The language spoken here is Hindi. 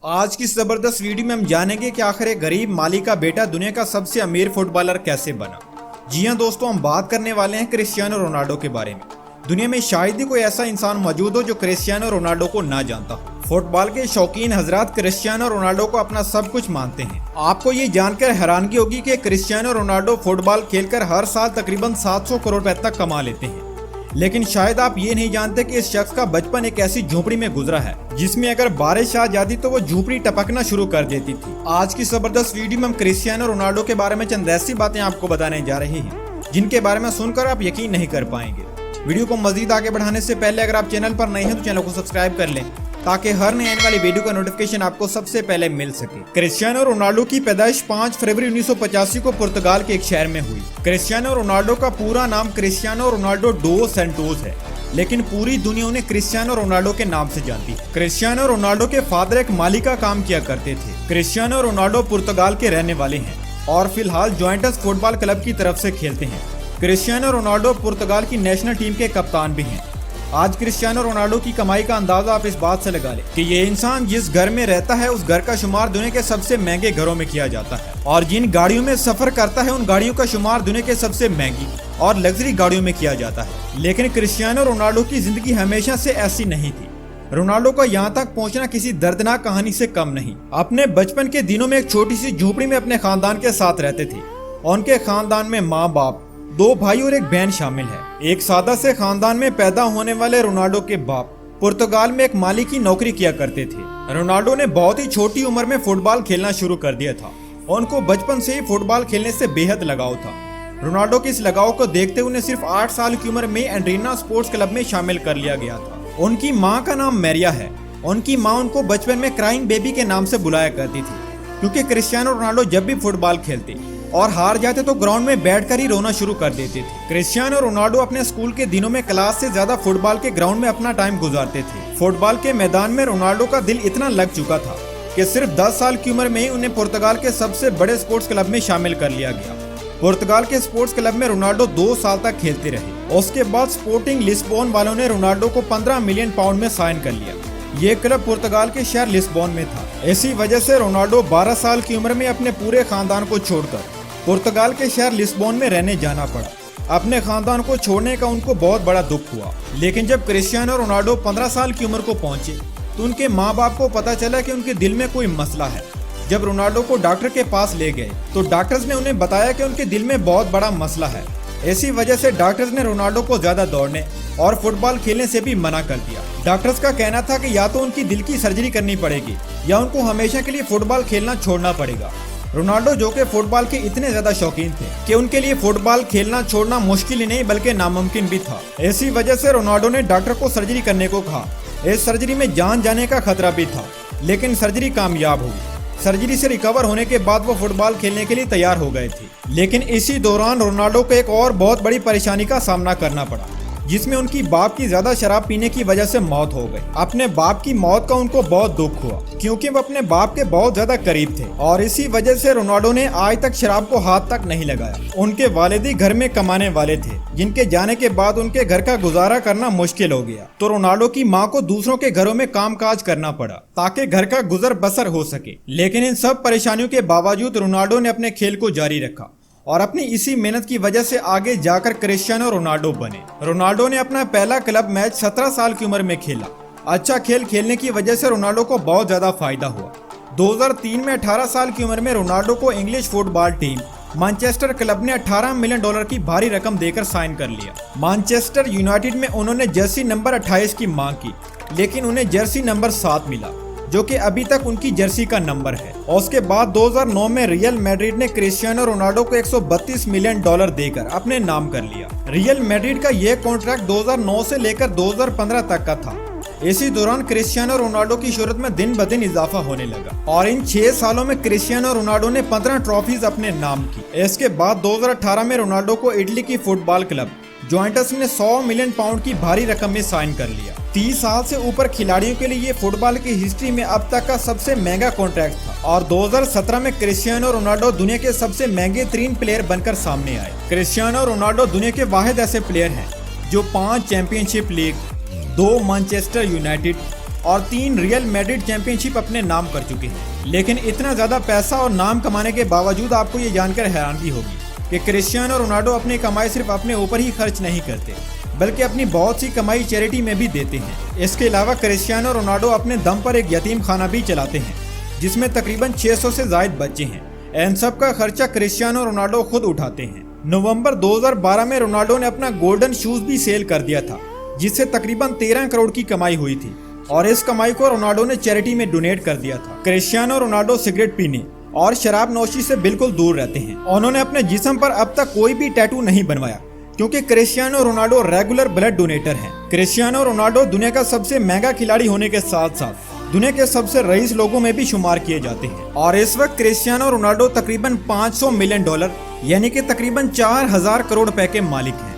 आज की जबरदस्त वीडियो में हम जानेंगे कि आखिर एक गरीब माली का बेटा दुनिया का सबसे अमीर फुटबॉलर कैसे बना। जी हां दोस्तों, हम बात करने वाले हैं क्रिस्टियानो रोनाल्डो के बारे में। दुनिया में शायद ही कोई ऐसा इंसान मौजूद हो जो क्रिस्टियानो रोनाल्डो को ना जानता हो। फुटबॉल के शौकीन हजरात क्रिस्टियानो रोनाल्डो को अपना सब कुछ मानते हैं। आपको ये जानकर हैरानगी होगी कि क्रिस्टियानो रोनाल्डो फुटबॉल खेलकर हर साल तकरीबन 700 करोड़ रुपए तक कमा लेते हैं। लेकिन शायद आप ये नहीं जानते कि इस शख्स का बचपन एक ऐसी झोपड़ी में गुजरा है जिसमें अगर बारिश आ जाती तो वो झोपड़ी टपकना शुरू कर देती थी। आज की जबरदस्त वीडियो में हम क्रिस्टियानो रोनाल्डो के बारे में चंद ऐसी बातें आपको बताने जा रहे हैं जिनके बारे में सुनकर आप यकीन नहीं कर पाएंगे। वीडियो को मजीद आगे बढ़ाने से पहले अगर आप चैनल पर नए हैं तो चैनल को सब्सक्राइब कर लें ताकि हर नई आने वाली वीडियो का नोटिफिकेशन आपको सबसे पहले मिल सके। क्रिस्टियानो रोनाल्डो की पैदाइश 5 फरवरी 1985 को पुर्तगाल के एक शहर में हुई। क्रिस्टियानो रोनाल्डो का पूरा नाम क्रिस्टियानो रोनाल्डो डो सैंटोस है, लेकिन पूरी दुनिया उन्हें क्रिस्टियानो रोनाल्डो के नाम से जानती है। क्रिस्टियानो रोनाल्डो के फादर एक माली का काम किया करते थे। क्रिस्टियानो रोनाल्डो पुर्तगाल के रहने वाले हैं और फिलहाल जुवेंटस फुटबॉल क्लब की तरफ से खेलते हैं। क्रिस्टियानो रोनाल्डो पुर्तगाल की नेशनल टीम के कप्तान भी हैं। आज क्रिस्टियानो रोनाल्डो की कमाई का अंदाजा आप इस बात से लगा लें कि ये इंसान जिस घर में रहता है उस घर का शुमार दुनिया के सबसे महंगे घरों में किया जाता है और जिन गाड़ियों में सफर करता है उन गाड़ियों का शुमार दुनिया के सबसे महंगी और लग्जरी गाड़ियों में किया जाता है। लेकिन क्रिस्टियानो रोनाल्डो की जिंदगी हमेशा से ऐसी नहीं थी। रोनाल्डो का यहाँ तक पहुँचना किसी दर्दनाक कहानी से कम नहीं। अपने बचपन के दिनों में एक छोटी सी झोपड़ी में अपने खानदान के साथ रहते थे। उनके खानदान में माँ बाप, 2 भाई और एक बहन शामिल है। एक सादा से खानदान में पैदा होने वाले रोनाल्डो के बाप पुर्तगाल में एक माली की नौकरी किया करते थे। रोनाल्डो ने बहुत ही छोटी उम्र में फुटबॉल खेलना शुरू कर दिया था। उनको बचपन से ही फुटबॉल खेलने से बेहद लगाव था। रोनाल्डो के इस लगाव को देखते उन्हें सिर्फ 8 साल की उम्र में एंड्रीना स्पोर्ट्स क्लब में शामिल कर लिया गया था। उनकी माँ का नाम मैरिया है। उनकी माँ उनको बचपन में क्राइंग बेबी के नाम से बुलाया करती थी क्योंकि क्रिस्टियानो रोनाल्डो जब भी फुटबॉल खेलते और हार जाते तो ग्राउंड में बैठकर ही रोना शुरू कर देते थे। क्रिस्टियानो रोनाल्डो अपने स्कूल के दिनों में क्लास से ज्यादा फुटबॉल के ग्राउंड में अपना टाइम गुजारते थे। फुटबॉल के मैदान में रोनाल्डो का दिल इतना लग चुका था कि सिर्फ 10 साल की उम्र में ही उन्हें पुर्तगाल के सबसे बड़े स्पोर्ट्स क्लब में शामिल कर लिया गया। पुर्तगाल के स्पोर्ट्स क्लब में रोनाल्डो 2 साल तक खेलते रहे। उसके बाद स्पोर्टिंग लिस्बोन वालों ने रोनाल्डो को 15 मिलियन पाउंड में साइन कर लिया। ये क्लब पुर्तगाल के शहर लिस्बोन में था। इसी वजह से रोनाल्डो 12 साल की उम्र में अपने पूरे खानदान को छोड़कर पुर्तगाल के शहर लिस्बोन में रहने जाना पड़ा। अपने खानदान को छोड़ने का उनको बहुत बड़ा दुख हुआ। लेकिन जब क्रिस्टियानो रोनाल्डो 15 साल की उम्र को पहुंचे तो उनके माँ बाप को पता चला कि उनके दिल में कोई मसला है। जब रोनाल्डो को डॉक्टर के पास ले गए तो डॉक्टर्स ने उन्हें बताया कि उनके दिल में बहुत बड़ा मसला है। इसी वजह से डॉक्टर्स ने रोनाल्डो को ज्यादा दौड़ने और फुटबॉल खेलने से भी मना कर दिया। डॉक्टर्स का कहना था कि या तो उनकी दिल की सर्जरी करनी पड़ेगी या उनको हमेशा के लिए फुटबॉल खेलना छोड़ना पड़ेगा। रोनाल्डो जो कि फुटबॉल के इतने ज्यादा शौकीन थे कि उनके लिए फुटबॉल खेलना छोड़ना मुश्किल ही नहीं बल्कि नामुमकिन भी था। इसी वजह से रोनाल्डो ने डॉक्टर को सर्जरी करने को कहा। इस सर्जरी में जान जाने का खतरा भी था, लेकिन सर्जरी कामयाब हुई। सर्जरी से रिकवर होने के बाद वो फुटबॉल खेलने के लिए तैयार हो गए थे। लेकिन इसी दौरान रोनाल्डो को एक और बहुत बड़ी परेशानी का सामना करना पड़ा जिसमें उनकी बाप की ज्यादा शराब पीने की वजह से मौत हो गई। अपने बाप की मौत का उनको बहुत दुख हुआ क्योंकि वो अपने बाप के बहुत ज्यादा करीब थे और इसी वजह से रोनाल्डो ने आज तक शराब को हाथ तक नहीं लगाया। उनके वालिद ही घर में कमाने वाले थे जिनके जाने के बाद उनके घर का गुजारा करना मुश्किल हो गया। तो रोनाल्डो की माँ को दूसरों के घरों में कामकाज करना पड़ा ताकि घर का गुजर बसर हो सके। लेकिन इन सब परेशानियों के बावजूद रोनाल्डो ने अपने खेल को जारी रखा और अपनी इसी मेहनत की वजह से आगे जाकर क्रिस्टियानो रोनाल्डो बने। रोनाल्डो ने अपना पहला क्लब मैच 17 साल की उम्र में खेला। अच्छा खेल खेलने की वजह से रोनाल्डो को बहुत ज्यादा फायदा हुआ। 2003 में 18 साल की उम्र में रोनाल्डो को English football team Manchester club ने 18 मिलियन डॉलर की भारी रकम देकर साइन कर लिया। मैनचेस्टर यूनाइटेड में उन्होंने जर्सी नंबर 28 की मांग की, लेकिन उन्हें जर्सी नंबर 7 मिला जो कि अभी तक उनकी जर्सी का नंबर है। और उसके बाद 2009 में रियल मैड्रिड ने क्रिस्टियानो रोनाल्डो को 132 मिलियन डॉलर देकर अपने नाम कर लिया। रियल मैड्रिड का यह कॉन्ट्रैक्ट 2009 से लेकर 2015 तक का था। इसी दौरान क्रिस्टियानो रोनाल्डो की शोहरत में दिन ब दिन इजाफा होने लगा और इन 6 सालों में क्रिस्टियानो रोनाल्डो ने 15 ट्रॉफीज अपने नाम की। इसके बाद 2018 में रोनाल्डो को इटली की फुटबॉल क्लब जुवेंटस ने 100 मिलियन पाउंड की भारी रकम में साइन कर लिया। 30 साल से ऊपर खिलाड़ियों के लिए ये फुटबॉल की हिस्ट्री में अब तक का सबसे महंगा कॉन्ट्रैक्ट था और 2017 में क्रिस्टियानो रोनाल्डो दुनिया के सबसे महंगे 3 प्लेयर बनकर सामने आए। क्रिस्टियानो रोनाल्डो दुनिया के वाहिद ऐसे प्लेयर हैं जो 5 चैंपियनशिप लीग, 2 मैनचेस्टर यूनाइटेड, और 3 रियल मैड्रिड चैंपियनशिप अपने नाम कर चुके हैं। लेकिन इतना ज्यादा पैसा और नाम कमाने के बावजूद आपको ये जानकर हैरानगी होगी कि क्रिस्टियानो रोनाल्डो अपनी कमाई सिर्फ अपने ऊपर ही खर्च नहीं करते, बल्कि अपनी बहुत सी कमाई चैरिटी में भी देते हैं। इसके अलावा क्रिस्टियानो रोनाल्डो अपने दम पर एक यतीम खाना भी चलाते हैं, जिसमें तकरीबन 600 से ज्यादा बच्चे हैं। इन सब का खर्चा क्रिस्टियानो रोनाल्डो खुद उठाते हैं। नवंबर 2012 में रोनाल्डो ने अपना गोल्डन शूज भी सेल कर दिया था, जिससे तकरीबन 13 करोड़ की कमाई हुई थी और इस कमाई को रोनाल्डो ने चैरिटी में डोनेट कर दिया था। क्रिस्टियानो रोनाल्डो सिगरेट पीने और शराब नोशी से बिल्कुल दूर रहते हैं। उन्होंने अपने जिस्म पर अब तक कोई भी टैटू नहीं बनवाया, क्योंकि Cristiano Ronaldo regular blood donator हैं। क्रिस्टियानो रोनाल्डो दुनिया का सबसे महंगा खिलाड़ी होने के साथ साथ दुनिया के सबसे रईस लोगों में भी शुमार किए जाते हैं। और इस वक्त क्रिस्टियानो रोनाल्डो तकरीबन $500 मिलियन यानी कि तकरीबन 4000 करोड़ रुपए के मालिक हैं।